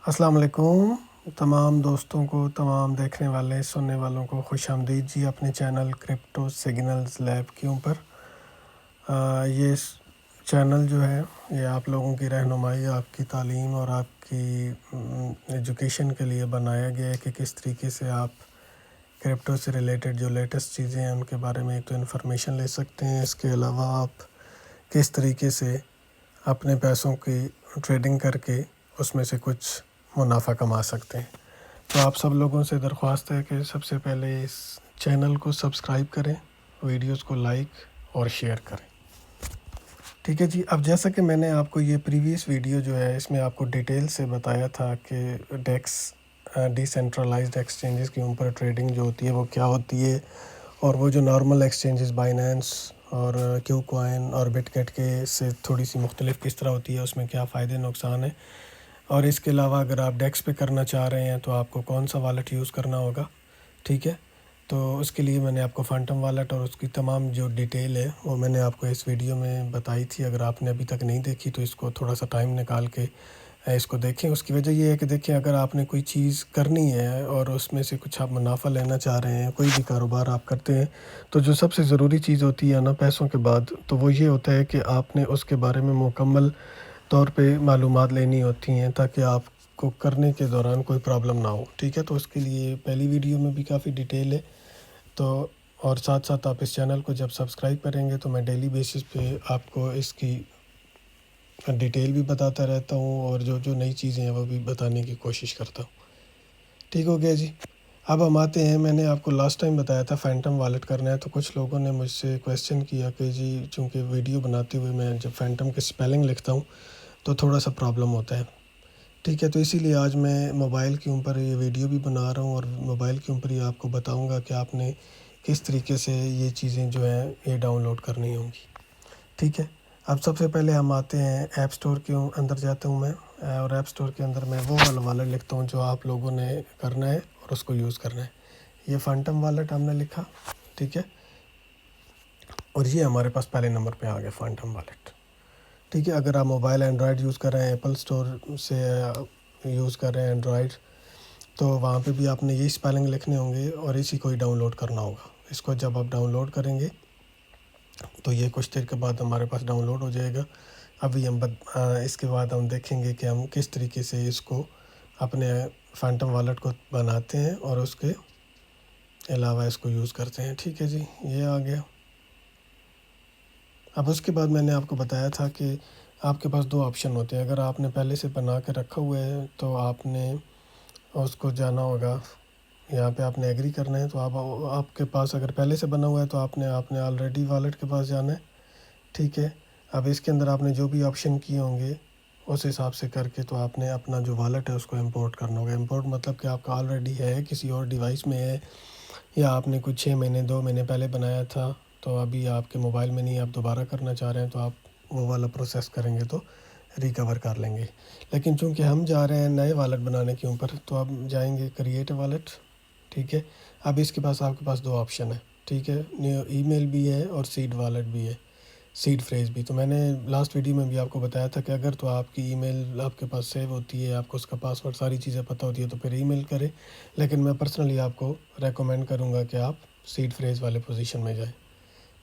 السلام علیکم تمام دوستوں کو، تمام دیکھنے والے سننے والوں کو خوش آمدید جی اپنے چینل کرپٹو سگنلز لیب کے اوپر۔ یہ چینل جو ہے یہ آپ لوگوں کی رہنمائی، آپ کی تعلیم اور آپ کی ایجوکیشن کے لیے بنایا گیا ہے کہ کس طریقے سے آپ کرپٹو سے ریلیٹڈ جو لیٹسٹ چیزیں ہیں ان کے بارے میں ایک تو انفارمیشن لے سکتے ہیں، اس کے علاوہ آپ کس طریقے سے اپنے پیسوں کی ٹریڈنگ کر کے اس میں سے کچھ منافع کما سکتے ہیں۔ تو آپ سب لوگوں سے درخواست ہے کہ سب سے پہلے اس چینل کو سبسکرائب کریں، ویڈیوز کو لائک اور شیئر کریں، ٹھیک ہے جی۔ اب جیسا کہ میں نے آپ کو یہ پریویس ویڈیو جو ہے اس میں آپ کو ڈیٹیل سے بتایا تھا کہ ڈیکس ڈی سینٹرلائزڈ ایکسچینجز کے اوپر ٹریڈنگ جو ہوتی ہے وہ کیا ہوتی ہے، اور وہ جو نارمل ایکسچینجز بائنینس اور کیو کوائن اور بٹ گیٹ کے سے تھوڑی سی مختلف کس طرح ہوتی ہے، اس میں کیا فائدے نقصان ہیں، اور اس کے علاوہ اگر آپ ڈیکس پہ کرنا چاہ رہے ہیں تو آپ کو کون سا والیٹ یوز کرنا ہوگا، ٹھیک ہے۔ تو اس کے لیے میں نے آپ کو فانٹم والیٹ اور اس کی تمام جو ڈیٹیل ہے وہ میں نے آپ کو اس ویڈیو میں بتائی تھی۔ اگر آپ نے ابھی تک نہیں دیکھی تو اس کو تھوڑا سا ٹائم نکال کے اس کو دیکھیں۔ اس کی وجہ یہ ہے کہ دیکھیں، اگر آپ نے کوئی چیز کرنی ہے اور اس میں سے کچھ آپ منافع لینا چاہ رہے ہیں، کوئی بھی کاروبار آپ کرتے ہیں، تو جو سب سے ضروری چیز ہوتی ہے نا پیسوں کے بعد، تو وہ یہ ہوتا ہے کہ آپ نے اس کے بارے میں مکمل طور پہ معلومات لینی ہوتی ہیں تاکہ آپ کو کرنے کے دوران کوئی پرابلم نہ ہو، ٹھیک ہے۔ تو اس کے لیے پہلی ویڈیو میں بھی کافی ڈیٹیل ہے، تو اور ساتھ ساتھ آپ اس چینل کو جب سبسکرائب کریں گے تو میں ڈیلی بیسس پہ آپ کو اس کی ڈیٹیل بھی بتاتا رہتا ہوں، اور جو جو نئی چیزیں ہیں وہ بھی بتانے کی کوشش کرتا ہوں، ٹھیک ہو گیا جی۔ اب ہم آتے ہیں، میں نے آپ کو لاسٹ ٹائم بتایا تھا فینٹم والیٹ کرنا ہے، تو کچھ لوگوں نے مجھ سے کویسچن کیا کہ جی چونکہ ویڈیو بناتے ہوئے میں جب فینٹم کے سپیلنگ لکھتا ہوں تو تھوڑا سا پرابلم ہوتا ہے، ٹھیک ہے۔ تو اسی لیے آج میں موبائل کے اوپر یہ ویڈیو بھی بنا رہا ہوں، اور موبائل کے اوپر ہی آپ کو بتاؤں گا کہ آپ نے کس طریقے سے یہ چیزیں جو ہیں یہ ڈاؤن لوڈ کرنی ہوں گی، ٹھیک ہے۔ اب سب سے پہلے ہم آتے ہیں ایپ سٹور کے اندر جاتا ہوں میں، اور ایپ سٹور کے اندر میں وہ والا والیٹ لکھتا ہوں جو آپ لوگوں نے کرنا ہے اور اس کو یوز کرنا ہے۔ یہ فانٹم والیٹ ہم نے لکھا، ٹھیک ہے، اور یہ ہمارے پاس پہلے نمبر پہ آ گیا فانٹم والیٹ، ٹھیک ہے۔ اگر آپ موبائل اینڈرائڈ یوز کر رہے ہیں، ایپل سٹور سے یوز کر رہے ہیں اینڈرائڈ، تو وہاں پہ بھی آپ نے یہی سپیلنگ لکھنے ہوں گے اور اسی کو ہی ڈاؤن لوڈ کرنا ہوگا۔ اس کو جب آپ ڈاؤن لوڈ کریں گے تو یہ کچھ دیر کے بعد ہمارے پاس ڈاؤن لوڈ ہو جائے گا۔ ابھی ہم اس کے بعد ہم دیکھیں گے کہ ہم کس طریقے سے اس کو اپنے فانٹم والیٹ کو بناتے ہیں اور اس کے علاوہ اس کو یوز کرتے ہیں، ٹھیک ہے جی۔ یہ آ گیا۔ اب اس کے بعد میں نے آپ کو بتایا تھا کہ آپ کے پاس دو آپشن ہوتے ہیں۔ اگر آپ نے پہلے سے بنا کے رکھا ہوا ہے تو آپ نے اس کو جانا ہوگا، یہاں پہ آپ نے ایگری کرنا ہے، تو آپ کے پاس اگر پہلے سے بنا ہوا ہے تو آپ نے آلریڈی والیٹ کے پاس جانا ہے، ٹھیک ہے۔ اب اس کے اندر آپ نے جو بھی آپشن کیے ہوں گے اس حساب سے کر کے تو آپ نے اپنا جو والیٹ ہے اس کو امپورٹ کرنا ہوگا۔ امپورٹ مطلب کہ آپ کا آلریڈی ہے، کسی اور ڈیوائس میں ہے، یا آپ نے کچھ 6 مہینے 2 مہینے پہلے بنایا تھا تو ابھی آپ کے موبائل میں نہیں، آپ دوبارہ کرنا چاہ رہے ہیں تو آپ وہ والا پروسیس کریں گے تو ریکور کر لیں گے۔ لیکن چونکہ ہم جا رہے ہیں نئے والیٹ بنانے کے اوپر، تو اب جائیں گے کریٹ والیٹ، ٹھیک ہے۔ اب اس کے پاس آپ کے پاس دو آپشن ہے، ٹھیک ہے، ای میل بھی ہے اور سیڈ والیٹ بھی ہے، سیڈ فریز بھی۔ تو میں نے لاسٹ ویڈیو میں بھی آپ کو بتایا تھا کہ اگر تو آپ کی ای میل آپ کے پاس سیو ہوتی ہے، آپ کو اس کا پاسورڈ ساری چیزیں پتہ ہوتی ہے تو پھر ای میل کریں، لیکن میں پرسنلی آپ کو ریکمینڈ کروں گا کہ آپ سیڈ فریز والے پوزیشن میں جائیں،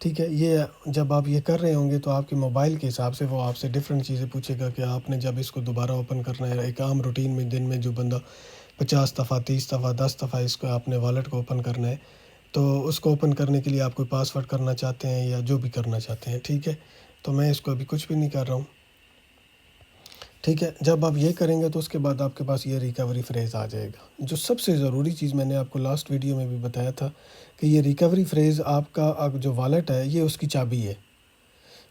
ٹھیک ہے۔ یہ جب آپ یہ کر رہے ہوں گے تو آپ کے موبائل کے حساب سے وہ آپ سے ڈفرینٹ چیزیں پوچھے گا کہ آپ نے جب اس کو دوبارہ اوپن کرنا ہے، ایک عام روٹین میں دن میں جو بندہ 50 دفعہ 30 دفعہ 10 دفعہ اس کو آپ نے والیٹ کو اوپن کرنا ہے، تو اس کو اوپن کرنے کے لیے آپ کوئی پاسورڈ کرنا چاہتے ہیں یا جو بھی کرنا چاہتے ہیں، ٹھیک ہے۔ تو میں اس کو ابھی کچھ بھی نہیں کر رہا ہوں، ٹھیک ہے۔ جب آپ یہ کریں گے تو اس کے بعد آپ کے پاس یہ ریکوری فریز آ جائے گا۔ جو سب سے ضروری چیز میں نے آپ کو لاسٹ ویڈیو میں بھی بتایا تھا کہ یہ ریکوری فریز آپ کا جو والیٹ ہے یہ اس کی چابی ہے،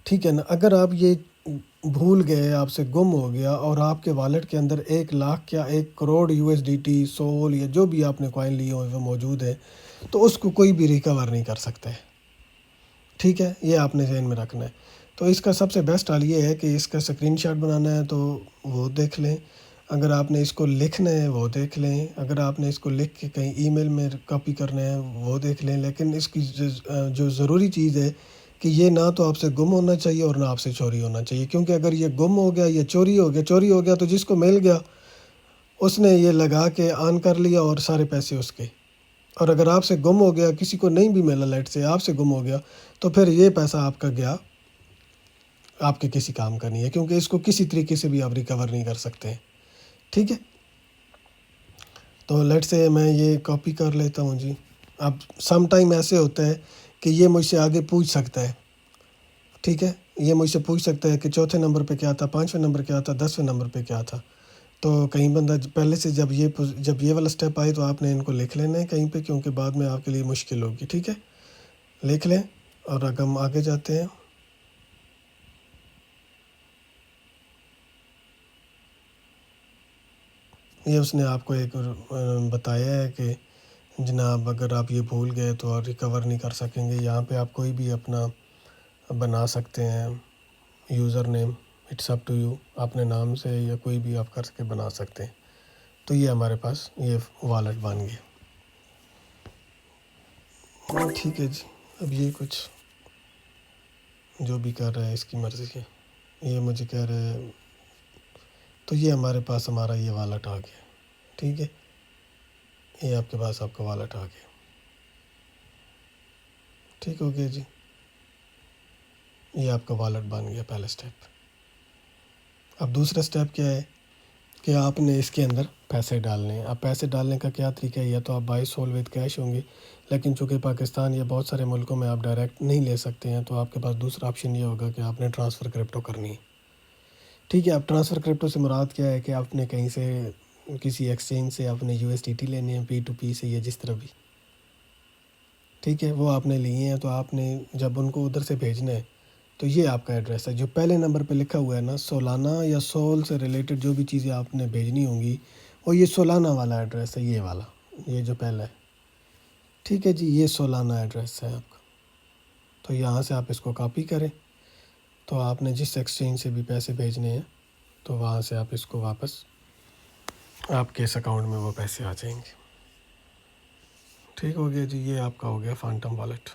ٹھیک ہے نا۔ اگر آپ یہ بھول گئے، آپ سے گم ہو گیا اور آپ کے والیٹ کے اندر 1 لاکھ یا 1 کروڑ USDT سول یا جو بھی آپ نے کوائن لیے ہوئے وہ موجود ہے، تو اس کو کوئی بھی ریکور نہیں کر سکتا ہے، ٹھیک ہے۔ یہ آپ نے ذہن میں رکھنا ہے۔ تو اس کا سب سے بیسٹ حال یہ ہے کہ اس کا اسکرین شاٹ بنانا ہے تو وہ دیکھ لیں، اگر آپ نے اس کو لکھنا ہے وہ دیکھ لیں، اگر آپ نے اس کو لکھ کے کہیں ای میل میں کاپی کرنا ہے وہ دیکھ لیں، لیکن اس کی جو ضروری چیز ہے کہ یہ نہ تو آپ سے گم ہونا چاہیے اور نہ آپ سے چوری ہونا چاہیے، کیونکہ اگر یہ گم ہو گیا یا چوری ہو گیا تو جس کو مل گیا اس نے یہ لگا کے آن کر لیا اور سارے پیسے اس کے. اور اگر آپ سے گم ہو گیا، کسی کو نہیں بھی ملا لیٹ سے آپ سے گم ہو گیا، تو پھر یہ پیسہ آپ کا گیا، آپ کے کسی کام کا نہیں ہے، کیونکہ اس کو کسی طریقے سے بھی آپ ریکور نہیں کر سکتے ہیں. ٹھیک ہے، تو لیٹ سے میں یہ کاپی کر لیتا ہوں جی. اب سم ٹائم ایسے ہوتا ہے کہ یہ مجھ سے آگے پوچھ سکتا ہے. ٹھیک ہے، یہ مجھ سے پوچھ سکتا ہے کہ چوتھے نمبر پہ کیا تھا، پانچویں نمبر کیا تھا، 10ویں نمبر پہ کیا تھا. تو کہیں بندہ پہلے سے جب یہ والا سٹیپ آئے تو آپ نے ان کو لکھ لینا ہے کہیں پہ، کیونکہ بعد میں آپ کے لیے مشکل ہوگی. ٹھیک ہے، لکھ لیں اور اگر ہم آگے جاتے ہیں. یہ اس نے آپ کو ایک بتایا ہے کہ جناب اگر آپ یہ بھول گئے تو آپ ریکور نہیں کر سکیں گے. یہاں پہ آپ کوئی بھی اپنا بنا سکتے ہیں username, it's up to you, اپنے نام سے یا کوئی بھی آپ کر کے بنا سکتے ہیں. تو یہ ہمارے پاس یہ والٹ بن گیا. ٹھیک ہے جی، اب یہ کچھ جو بھی کر رہا ہے اس کی مرضی ہے. یہ مجھے کہہ رہا ہے، تو یہ ہمارے پاس ہمارا یہ والٹ آ گیا. ٹھیک ہے، یہ آپ کے پاس آپ کا والٹ آ گیا. ٹھیک ہو گیا جی، یہ آپ کا والٹ بن گیا پہلا سٹیپ. اب دوسرا سٹیپ کیا ہے کہ آپ نے اس کے اندر پیسے ڈالنے ہیں. اب پیسے ڈالنے کا کیا طریقہ ہے؟ یا تو آپ بائی سول وتھ کیش ہوں گے، لیکن چونکہ پاکستان یا بہت سارے ملکوں میں آپ ڈائریکٹ نہیں لے سکتے ہیں، تو آپ کے پاس دوسرا آپشن یہ ہوگا کہ آپ نے ٹرانسفر کرپٹو کرنی ہے. ٹھیک ہے، اب ٹرانسفر کرپٹو سے مراد کیا ہے کہ آپ نے کہیں سے کسی ایکسچینج سے آپ نے یو ایس ڈی ٹی لینے ہیں، پی ٹو پی سے یا جس طرح بھی. ٹھیک ہے، وہ آپ نے لیے ہیں، تو آپ نے جب ان کو ادھر سے بھیجنا ہے تو یہ آپ کا ایڈریس ہے جو پہلے نمبر پہ لکھا ہوا ہے نا. سولانا یا سول سے ریلیٹڈ جو بھی چیزیں آپ نے بھیجنی ہوں گی وہ یہ سولانا والا ایڈریس ہے، یہ والا، یہ جو پہلا ہے. ٹھیک ہے جی، یہ سولانا ایڈریس ہے آپ کا. تو یہاں سے آپ اس کو کاپی کریں، تو آپ نے جس ایکسچینج سے بھی پیسے بھیجنے ہیں تو وہاں سے آپ اس کو واپس آپ کے اس اکاؤنٹ میں وہ پیسے آ جائیں گے. ٹھیک ہو گیا جی، یہ آپ کا ہو گیا فانٹم والیٹ.